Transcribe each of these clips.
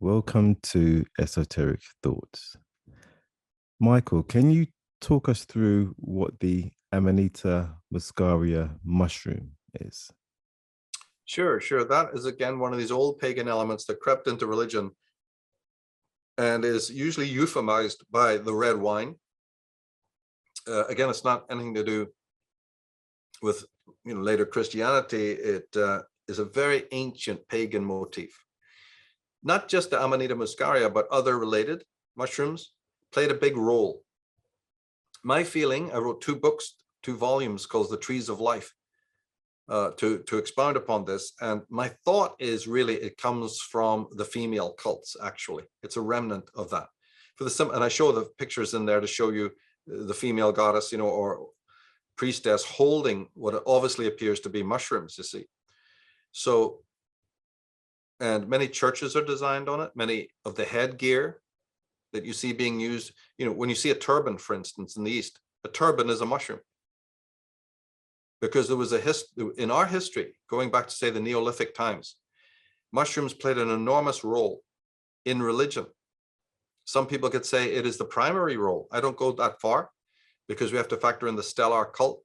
Welcome to Esoteric Thoughts. Michael, can you talk us through what the amanita muscaria mushroom is? Sure. That is, again, one of these old pagan elements that crept into religion and is usually euphemized by the red wine. Again, it's not anything to do with later Christianity. It is a very ancient pagan motif. Not just the amanita muscaria, but other related mushrooms played a big role. My feeling, I wrote two books, two volumes called The Trees of Life, to expound upon this. And my thought is really it comes from the female cults, actually. It's a remnant of that. And I show the pictures in there to show you the female goddess, or priestess holding what obviously appears to be mushrooms, you see. So, and many churches are designed on it. Many of the headgear that you see being used, when you see a turban, for instance, in the East, a turban is a mushroom. Because there was in our history, going back to say the Neolithic times, mushrooms played an enormous role in religion. Some people could say it is the primary role. I don't go that far because we have to factor in the stellar cult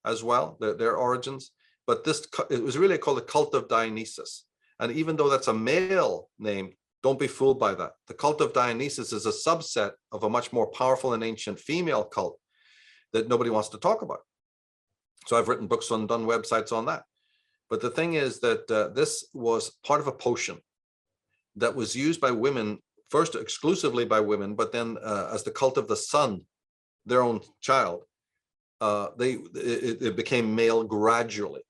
as well, their origins. But it was really called the cult of Dionysus. And even though that's a male name, don't be fooled by that. The cult of Dionysus is a subset of a much more powerful and ancient female cult that nobody wants to talk about. So I've written books and done websites on that. But the thing is that this was part of a potion that was used by women, first exclusively by women, but then as the cult of the sun, their own child, it became male gradually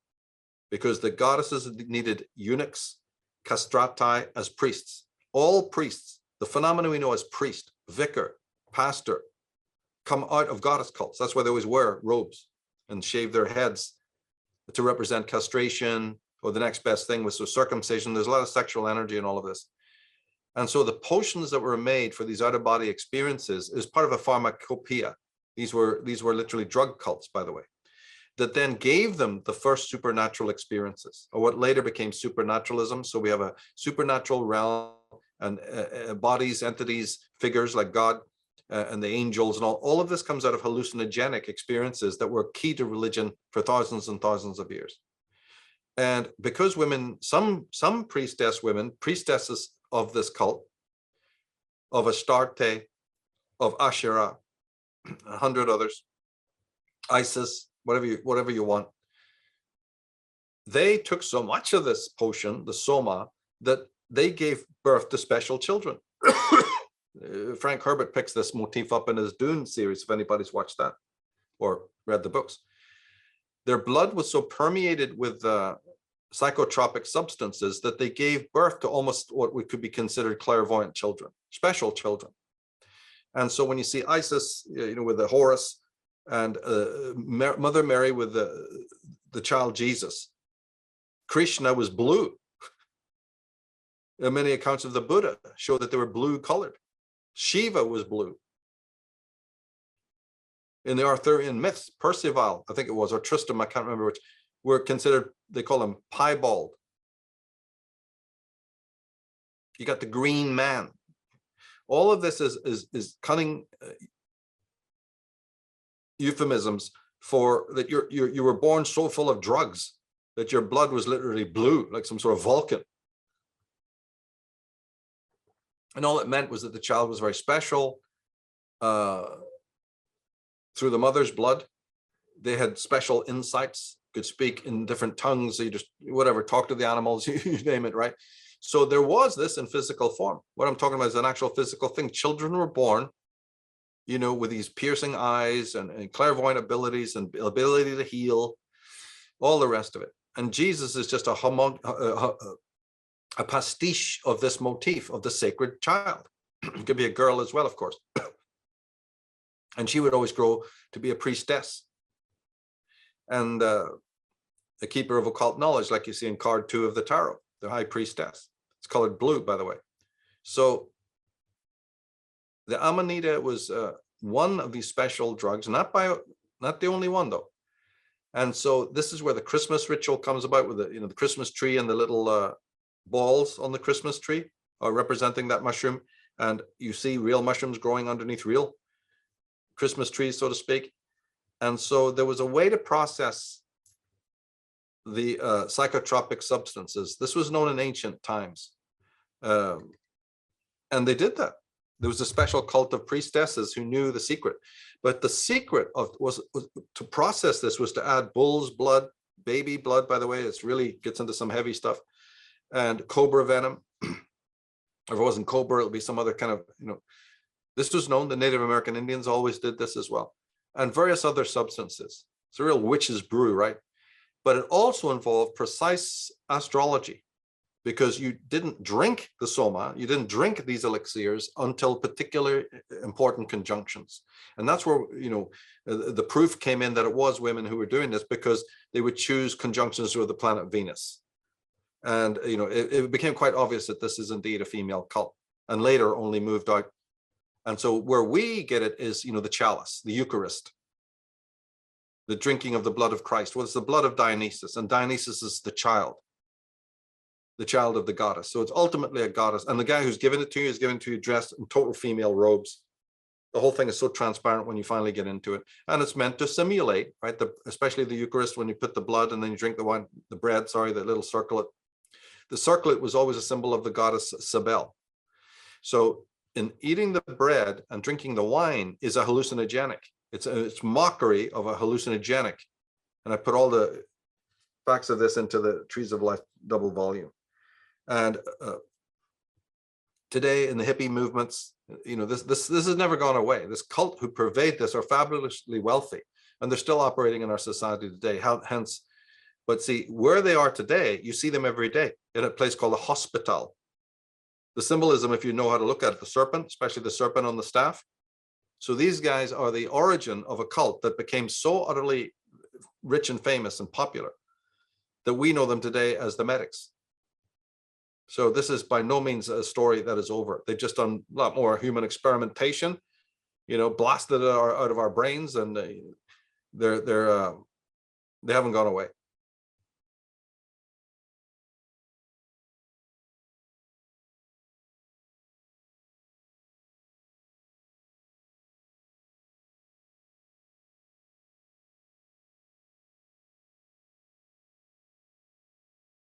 because the goddesses needed eunuchs, castrati as priests. All priests, the phenomena we know as priest, vicar, pastor, come out of goddess cults. That's why they always wear robes and shave their heads to represent castration, or the next best thing was circumcision. There's a lot of sexual energy in all of this. And so the potions that were made for these out-of-body experiences is part of a pharmacopoeia. These were literally drug cults, by the way, that then gave them the first supernatural experiences, or what later became supernaturalism. So we have a supernatural realm and bodies, entities, figures like God, and the angels, and all of this comes out of hallucinogenic experiences that were key to religion for thousands and thousands of years. And because women, some priestesses of this cult, of Astarte, of Asherah, 100 others, Isis, whatever you want, they took so much of this potion, the soma, that they gave birth to special children. Frank Herbert picks this motif up in his Dune series, if anybody's watched that or read the books. Their blood was so permeated with psychotropic substances that they gave birth to almost what could be considered clairvoyant children, special children. And so when you see Isis, with the Horus, and Mother Mary with the child Jesus, Krishna was blue. And many accounts of the Buddha show that they were blue colored. Shiva was blue. In the Arthurian myths, Percival, I think it was, or Tristram, I can't remember which, were considered, they call him piebald. You got the green man. All of this is cunning euphemisms for that you were born so full of drugs that your blood was literally blue, like some sort of Vulcan. And all it meant was that the child was very special. Through the mother's blood, they had special insights, could speak in different tongues, so you just, whatever, talk to the animals, you name it, right? So there was this in physical form. What I'm talking about is an actual physical thing. Children were born, with these piercing eyes and clairvoyant abilities and ability to heal, all the rest of it. And Jesus is just a pastiche of this motif of the sacred child. It could be a girl as well, of course. And she would always grow to be a priestess and a keeper of occult knowledge, like you see in card 2 of the tarot, the high priestess. It's colored blue, by the way. So the amanita was one of these special drugs, not the only one though. And so this is where the Christmas ritual comes about, with the Christmas tree and the little balls on the Christmas tree. representing that mushroom. And you see real mushrooms growing underneath real Christmas trees, so to speak. And so there was a way to process the psychotropic substances. This was known in ancient times. And they did that. There was a special cult of priestesses who knew the secret. But the secret was to process this was to add bull's blood, baby blood, by the way. It's really gets into some heavy stuff. And cobra venom. If it wasn't cobra, it'll be some other kind of, this was known. The Native American Indians always did this as well. And various other substances. It's a real witch's brew, right? But it also involved precise astrology, because you didn't drink the soma, you didn't drink these elixirs until particular important conjunctions. And that's where, the proof came in that it was women who were doing this, because they would choose conjunctions with the planet Venus. And, it became quite obvious that this is indeed a female cult, and later only moved out. And so where we get it is, the chalice, the Eucharist, the drinking of the blood of Christ. Well, it's the blood of Dionysus, and Dionysus is the child of the goddess. So it's ultimately a goddess. And the guy who's giving it to you is giving it to you dressed in total female robes. The whole thing is so transparent when you finally get into it. And it's meant to simulate, right? Especially the Eucharist, when you put the blood and then you drink the wine, the bread, sorry, the little circlet. The circlet was always a symbol of the goddess Cybele. So in eating the bread and drinking the wine is a hallucinogenic. It's mockery of a hallucinogenic. And I put all the facts of this into the Trees of Life double volume. And today in the hippie movements, this has never gone away. This cult who pervade this are fabulously wealthy, and they're still operating in our society today. Hence, but see, where they are today, you see them every day in a place called a hospital. The symbolism, if you know how to look at it, the serpent, especially the serpent on the staff. So these guys are the origin of a cult that became so utterly rich and famous and popular that we know them today as the medics. So this is by no means a story that is over. They've just done a lot more human experimentation, blasted it out of our brains, and they haven't gone away.